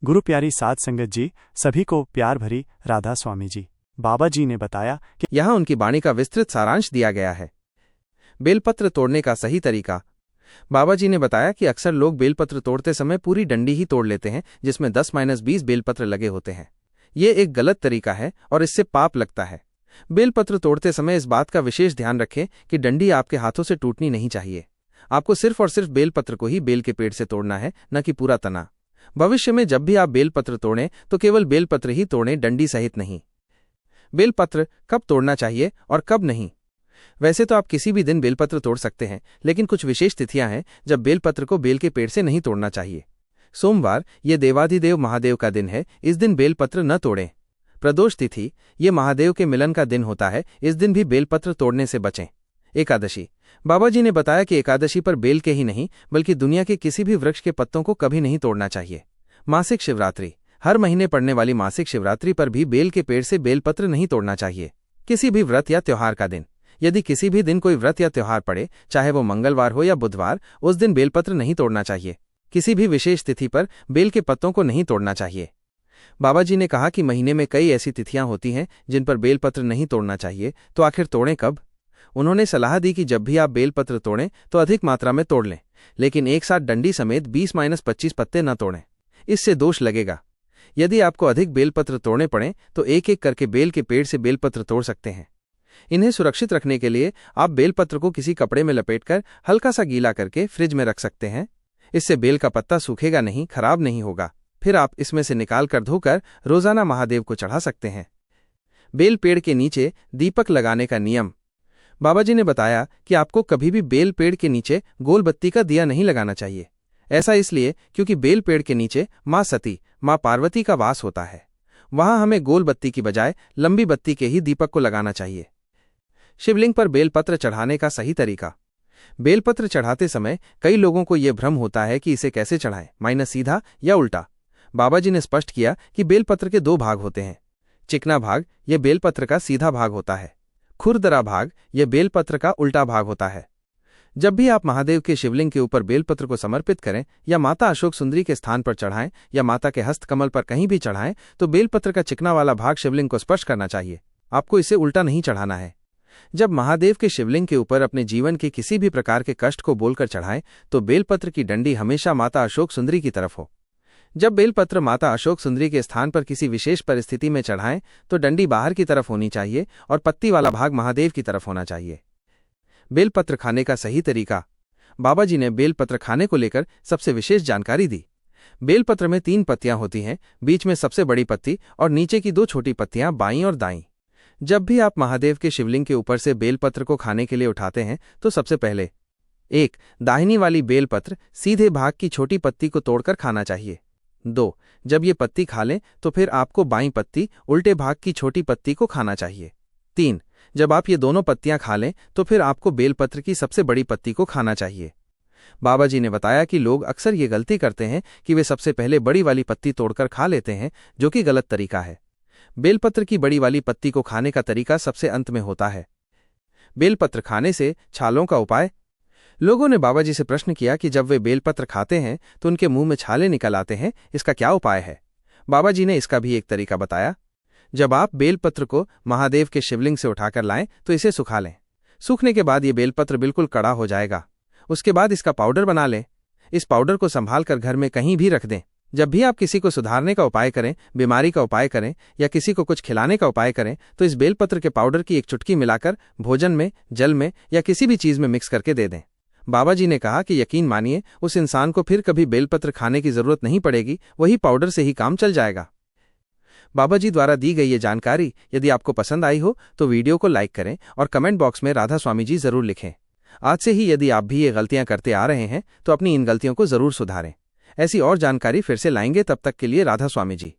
गुरु प्यारी साध संगत जी, सभी को प्यार भरी राधा स्वामी जी। बाबा जी ने बताया कि यहाँ उनकी वाणी का विस्तृत सारांश दिया गया है। बेलपत्र तोड़ने का सही तरीका। बाबा जी ने बताया कि अक्सर लोग बेलपत्र तोड़ते समय पूरी डंडी ही तोड़ लेते हैं, जिसमें 10-20 बेलपत्र लगे होते हैं। ये एक गलत तरीका है और इससे पाप लगता है। बेलपत्र तोड़ते समय इस बात का विशेष ध्यान रखें कि डंडी आपके हाथों से टूटनी नहीं चाहिए। आपको सिर्फ और सिर्फ बेलपत्र को ही बेल के पेड़ से तोड़ना है, न कि पूरा तना। भविष्य में जब भी आप बेलपत्र तोड़ें तो केवल बेलपत्र ही तोड़ें, डंडी सहित नहीं। बेलपत्र कब तोड़ना चाहिए और कब नहीं। वैसे तो आप किसी भी दिन बेलपत्र तोड़ सकते हैं, लेकिन कुछ विशेष तिथियां हैं जब बेलपत्र को बेल के पेड़ से नहीं तोड़ना चाहिए। सोमवार, ये देवाधिदेव महादेव का दिन है, इस दिन बेलपत्र न तोड़ें। प्रदोष तिथि, ये महादेव के मिलन का दिन होता है, इस दिन भी बेलपत्र तोड़ने से बचें। एकादशी, बाबा जी ने बताया कि एकादशी पर बेल के ही नहीं बल्कि दुनिया के किसी भी वृक्ष के पत्तों को कभी नहीं तोड़ना चाहिए। मासिक शिवरात्रि, हर महीने पड़ने वाली मासिक शिवरात्रि पर भी बेल के पेड़ से बेलपत्र नहीं तोड़ना चाहिए। किसी भी व्रत या त्योहार का दिन, यदि किसी भी दिन कोई व्रत या त्योहार पड़े, चाहे वो मंगलवार हो या बुधवार, उस दिन बेलपत्र नहीं तोड़ना चाहिए। किसी भी विशेष तिथि पर बेल के पत्तों को नहीं तोड़ना चाहिए। बाबा जी ने कहा कि महीने में कई ऐसी तिथियां होती हैं जिन पर बेलपत्र नहीं तोड़ना चाहिए, तो आखिर तोड़ें कब। उन्होंने सलाह दी कि जब भी आप बेलपत्र तोड़ें तो अधिक मात्रा में तोड़ लें, लेकिन एक साथ डंडी समेत 20-25 पत्ते न तोड़ें, इससे दोष लगेगा। यदि आपको अधिक बेलपत्र तोड़ने पड़ें तो एक एक करके बेल के पेड़ से बेलपत्र तोड़ सकते हैं। इन्हें सुरक्षित रखने के लिए आप बेलपत्र को किसी कपड़े में लपेटकर हल्का सा गीला करके फ्रिज में रख सकते हैं। इससे बेल का पत्ता सूखेगा नहीं, खराब नहीं होगा। फिर आप इसमें से निकाल कर धोकर रोजाना महादेव को चढ़ा सकते हैं। बेल पेड़ के नीचे दीपक लगाने का नियम। बाबा जी ने बताया कि आपको कभी भी बेल पेड़ के नीचे गोल बत्ती का दिया नहीं लगाना चाहिए। ऐसा इसलिए क्योंकि बेल पेड़ के नीचे माँ सती, माँ पार्वती का वास होता है। वहां हमें गोल बत्ती की बजाय लंबी बत्ती के ही दीपक को लगाना चाहिए। शिवलिंग पर बेलपत्र चढ़ाने का सही तरीका। बेलपत्र चढ़ाते समय कई लोगों को यह भ्रम होता है कि इसे कैसे चढ़ाएं, माइनस सीधा या उल्टा। बाबा जी ने स्पष्ट किया कि बेलपत्र के दो भाग होते हैं। चिकना भाग, यह बेलपत्र का सीधा भाग होता है। खुरदरा भाग, यह बेलपत्र का उल्टा भाग होता है। जब भी आप महादेव के शिवलिंग के ऊपर बेलपत्र को समर्पित करें या माता अशोक सुंदरी के स्थान पर चढ़ाएं या माता के हस्त कमल पर कहीं भी चढ़ाएं, तो बेलपत्र का चिकना वाला भाग शिवलिंग को स्पर्श करना चाहिए। आपको इसे उल्टा नहीं चढ़ाना है। जब महादेव के शिवलिंग के ऊपर अपने जीवन के किसी भी प्रकार के कष्ट को बोलकर चढ़ाएं तो बेलपत्र की डंडी हमेशा माता अशोक सुंदरी की तरफ हो। जब बेलपत्र माता अशोक सुंदरी के स्थान पर किसी विशेष परिस्थिति में चढ़ाएं तो डंडी बाहर की तरफ होनी चाहिए और पत्ती वाला भाग महादेव की तरफ होना चाहिए। बेलपत्र खाने का सही तरीका। बाबा जी ने बेलपत्र खाने को लेकर सबसे विशेष जानकारी दी। बेलपत्र में 3 पत्तियां होती हैं, बीच में सबसे बड़ी पत्ती और नीचे की 2 छोटी पत्तियां बाईं और दाईं। जब भी आप महादेव के शिवलिंग के ऊपर से बेलपत्र को खाने के लिए उठाते हैं तो सबसे पहले 1. दाहिनी वाली बेलपत्र सीधे भाग की छोटी पत्ती को तोड़कर खाना चाहिए। 2. जब ये पत्ती खा लें तो फिर आपको बाईं पत्ती उल्टे भाग की छोटी पत्ती को खाना चाहिए। 3. जब आप ये दोनों पत्तियां खा लें तो फिर आपको बेलपत्र की सबसे बड़ी पत्ती को खाना चाहिए। बाबा जी ने बताया कि लोग अक्सर ये गलती करते हैं कि वे सबसे पहले बड़ी वाली पत्ती तोड़कर खा लेते हैं, जो कि गलत तरीका है। बेलपत्र की बड़ी वाली पत्ती को खाने का तरीका सबसे अंत में होता है। बेलपत्र खाने से छालों का उपाय। लोगों ने बाबा जी से प्रश्न किया कि जब वे बेलपत्र खाते हैं तो उनके मुंह में छाले निकल आते हैं, इसका क्या उपाय है। बाबा जी ने इसका भी एक तरीका बताया। जब आप बेलपत्र को महादेव के शिवलिंग से उठाकर लाएं तो इसे सुखा लें। सूखने के बाद ये बेलपत्र बिल्कुल कड़ा हो जाएगा। उसके बाद इसका पाउडर बना लें। इस पाउडर को संभाल कर घर में कहीं भी रख दें। जब भी आप किसी को सुधारने का उपाय करें, बीमारी का उपाय करें या किसी को कुछ खिलाने का उपाय करें तो इस बेलपत्र के पाउडर की एक चुटकी मिलाकर भोजन में, जल में या किसी भी चीज में मिक्स करके दे दें। बाबा जी ने कहा कि यकीन मानिए, उस इंसान को फिर कभी बेलपत्र खाने की जरूरत नहीं पड़ेगी, वही पाउडर से ही काम चल जाएगा। बाबा जी द्वारा दी गई ये जानकारी यदि आपको पसंद आई हो तो वीडियो को लाइक करें और कमेंट बॉक्स में राधा स्वामी जी जरूर लिखें। आज से ही यदि आप भी ये गलतियां करते आ रहे हैं तो अपनी इन गलतियों को जरूर सुधारें। ऐसी और जानकारी फिर से लाएंगे, तब तक के लिए राधा स्वामी जी।